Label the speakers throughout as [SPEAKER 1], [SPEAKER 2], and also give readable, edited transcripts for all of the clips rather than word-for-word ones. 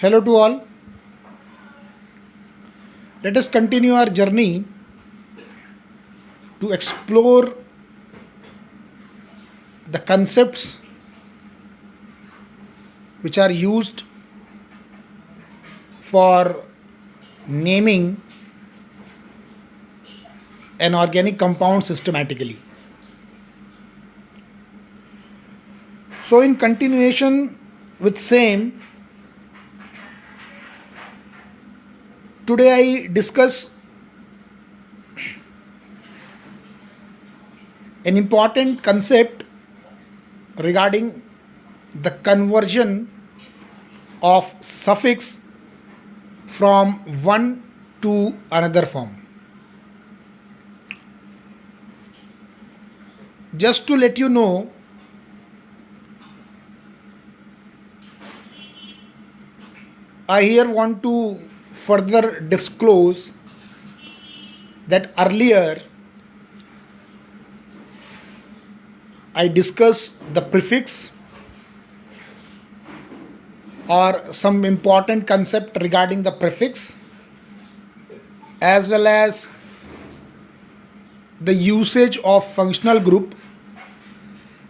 [SPEAKER 1] Hello to all. Let us continue our journey to explore the concepts which are used for naming an organic compound systematically. So, in continuation with same, today I discuss an important concept regarding the conversion of suffix from one to another form. Just to let you know, I here want to further disclose that earlier I discussed the prefix or some important concept regarding the prefix as well as the usage of functional group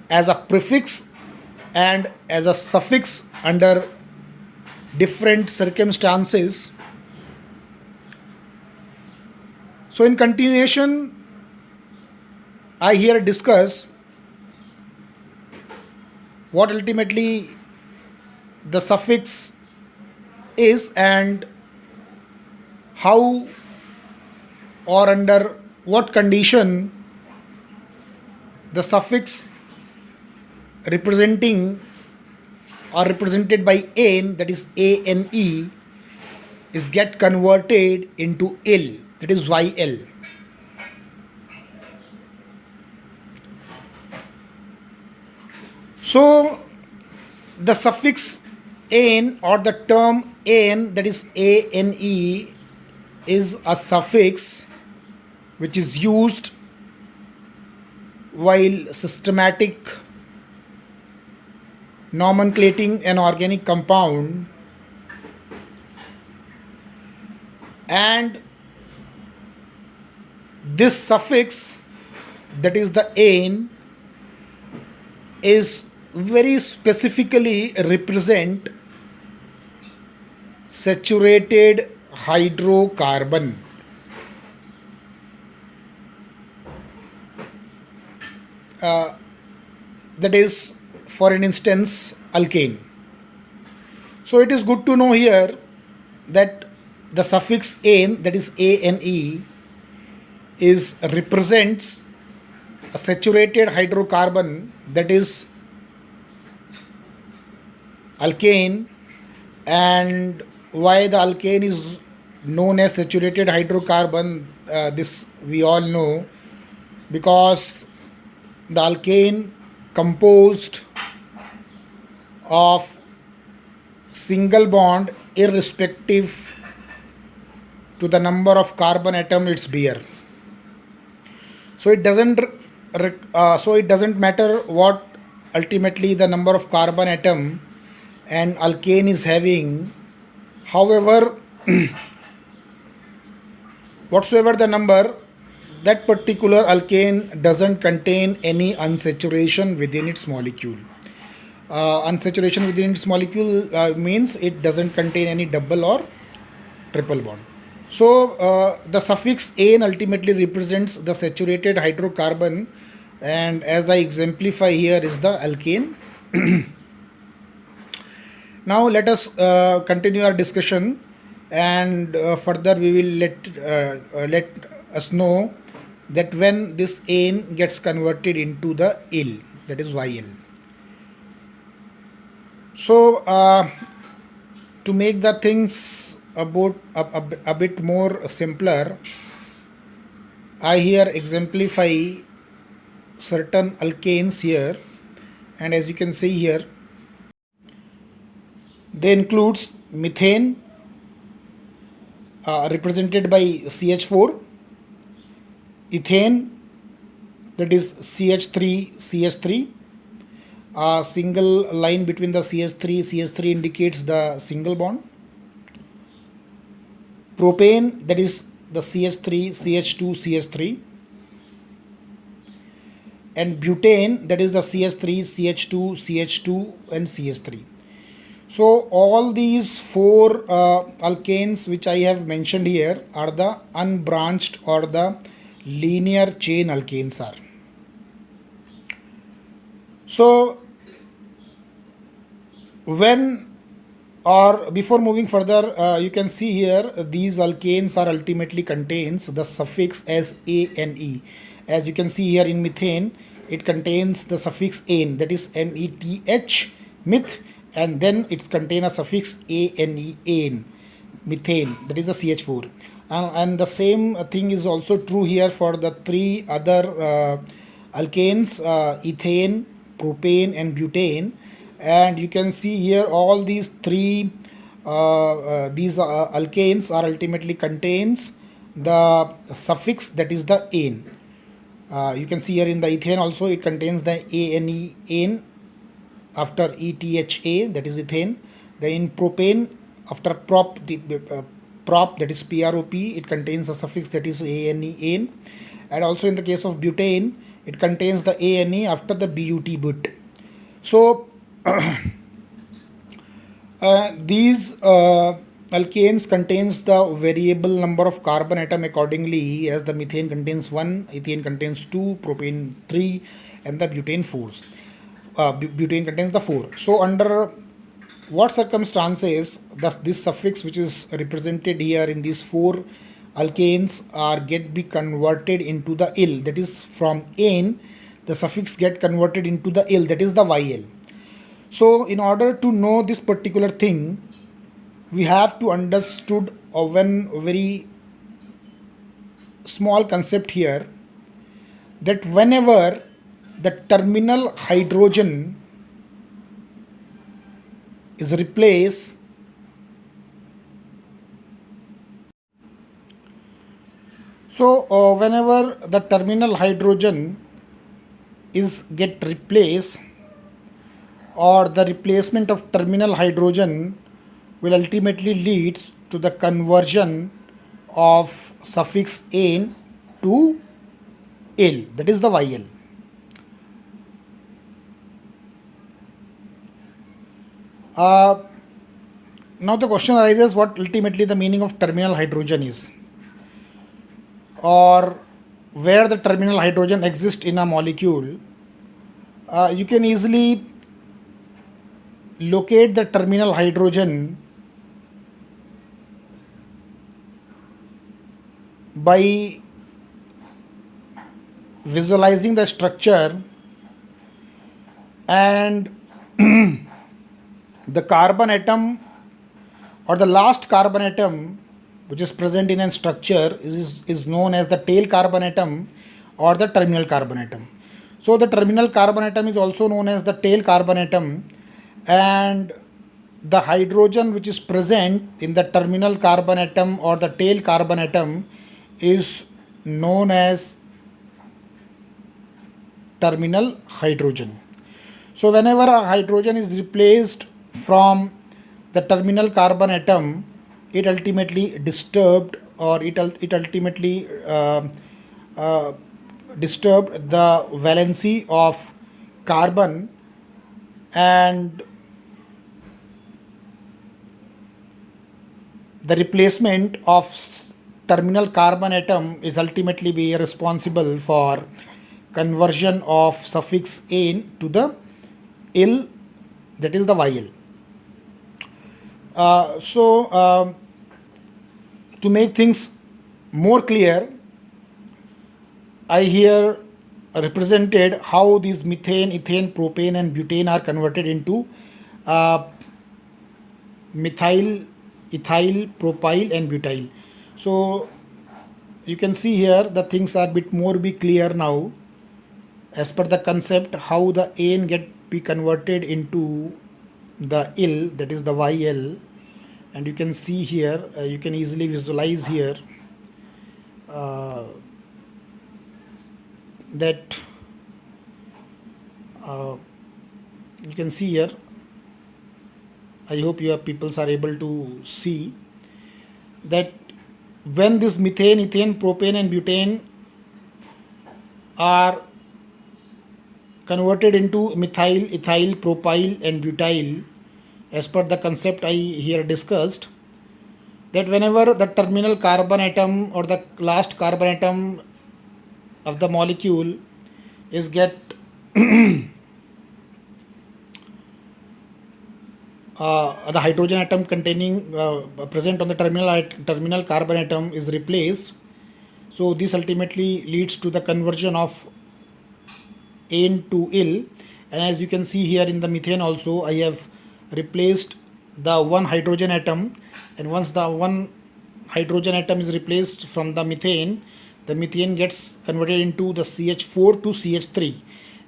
[SPEAKER 1] as a prefix and as a suffix under different circumstances. So, in continuation, I here discuss what ultimately the suffix is and how or under what condition the suffix representing or represented by an, that is ane, is get converted into il, that is yl. So the suffix an or the term an, that is ane, is a suffix which is used while systematic nomenclating an organic compound, and this suffix, that is the an, is very specifically represent saturated hydrocarbon. That is, for an instance, alkane. So it is good to know here that the suffix an, that is ane, is represents a saturated hydrocarbon, that is alkane. And why the alkane is known as saturated hydrocarbon, this we all know, because the alkane composed of single bond irrespective to the number of carbon atom it's bear. So it doesn't matter what ultimately the number of carbon atom an alkane is having. However, whatsoever the number, that particular alkane doesn't contain any unsaturation within its molecule. Unsaturation within its molecule means it doesn't contain any double or triple bond. So the suffix an ultimately represents the saturated hydrocarbon, and as I exemplify here is the alkane. Now let us continue our discussion, and further we will let us know that when this an gets converted into the il, that is yl. So to make the things about a bit more simpler, I here exemplify certain alkanes here, and as you can see here, they includes methane, represented by CH4, ethane, that is CH3CH3. A single line between the CH3 indicates the single bond, propane, that is the CH3, CH2, CH3, and butane, that is the CH3, CH2, CH2, and CH3. So all these four alkanes which I have mentioned here are the unbranched or the linear chain alkanes are. So when or before moving further, you can see here these alkanes are ultimately contains the suffix as ane. As you can see here in methane, it contains the suffix ane, that is meth, meth, and then it's contain a suffix ane, ane, methane, that is the CH4. And the same thing is also true here for the three other alkanes, ethane, propane, and butane. And you can see here all these three alkanes are ultimately contains the suffix, that is the ane. You can see here in the ethane also it contains the ane, ane, after etha, that is ethane. Then in propane, after prop, that is prop, it contains a suffix, that is ane, ane. And also in the case of butane, it contains the ane after the but. So these alkanes contains the variable number of carbon atom accordingly, as the methane contains 1, ethane contains 2, propane 3, and the butane 4. Butane contains the 4. So under what circumstances does this suffix which is represented here in these 4 alkanes are be converted into the il, that is from ane the suffix get converted into the il, that is the yl. So in order to know this particular thing, we have to understood one very small concept here, that whenever the terminal hydrogen is replaced whenever the terminal hydrogen is get replaced, or the replacement of terminal hydrogen will ultimately lead to the conversion of suffix ane to il, that is the yl. Now the question arises, what ultimately the meaning of terminal hydrogen is, or where the terminal hydrogen exists in a molecule. You can easily locate the terminal hydrogen by visualizing the structure, and the carbon atom or the last carbon atom which is present in a structure is known as the tail carbon atom or the terminal carbon atom. So the terminal carbon atom is also known as the tail carbon atom, and the hydrogen which is present in the terminal carbon atom or the tail carbon atom is known as terminal hydrogen. So whenever a hydrogen is replaced from the terminal carbon atom, it ultimately disturbed, or it ultimately disturbed the valency of carbon, and the replacement of terminal carbon atom is ultimately be responsible for conversion of suffix ane to the il, that is the yl. To make things more clear, I here represented how these methane, ethane, propane, and butane are converted into methyl, ethyl, propyl, and butyl. So you can see here the things are bit more be clear now, as per the concept how the ane get be converted into the il, that is the yl. And you can see here, you can easily visualize here that you can see here, I hope your peoples are able to see that when this methane, ethane, propane and butane are converted into methyl, ethyl, propyl and butyl, as per the concept I here discussed, that whenever the terminal carbon atom or the last carbon atom of the molecule is get the hydrogen atom containing present on the terminal carbon atom is replaced, so this ultimately leads to the conversion of N to ill. And as you can see here in the methane also, I have replaced the one hydrogen atom, and once the one hydrogen atom is replaced from the methane gets converted into the CH4 to CH3,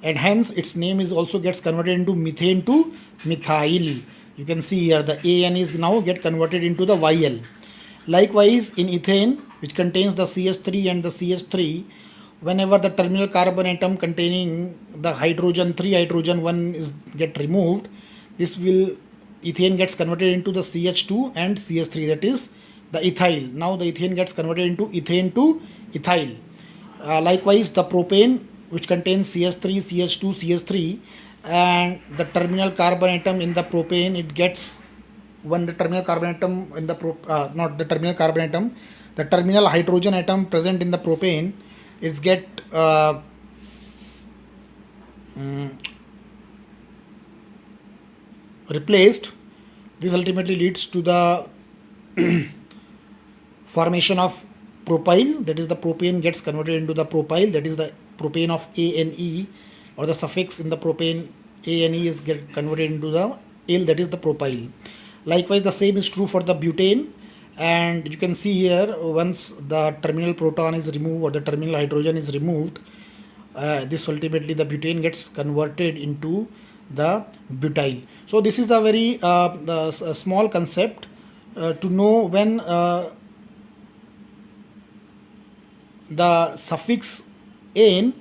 [SPEAKER 1] and hence its name is also gets converted into methane to methyl. You can see here the AN is now get converted into the YL. Likewise in ethane, which contains the CH3 and the CH3, whenever the terminal carbon atom containing the hydrogen 3 hydrogen 1 is get removed, this will ethane gets converted into the CH2 and CH3, that is the ethyl. Now the ethane gets converted into ethane to ethyl. Likewise the propane, which contains CH3 CH2 CH3, and the terminal carbon atom in the propane, it gets, when the terminal carbon atom in the not the terminal carbon atom, the terminal hydrogen atom present in the propane is get replaced. This ultimately leads to the formation of propyl, that is the propane gets converted into the propyl, that is the propane of ANE, or the suffix in the propane ANE is get converted into the il, that is the propyl. Likewise the same is true for the butane, and you can see here once the terminal proton is removed or the terminal hydrogen is removed, this ultimately the butane gets converted into the butyl. So this is a very small concept to know when the suffix "an"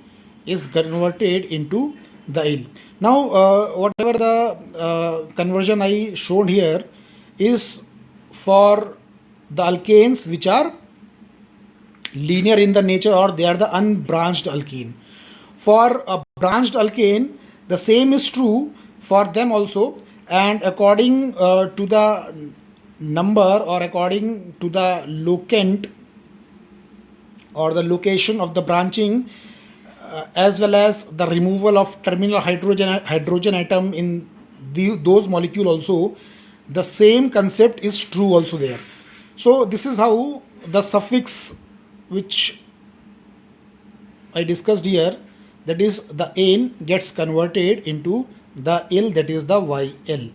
[SPEAKER 1] is converted into the "il". Now, whatever the conversion I shown here is for the alkanes which are linear in the nature, or they are the unbranched alkane. For a branched alkane, the same is true for them also, and according to the number or according to the locant or the location of the branching, as well as the removal of terminal hydrogen atom in those molecule also, the same concept is true also there. So this is how the suffix which I discussed here, that is the "an", gets converted into the "il", that is the YL.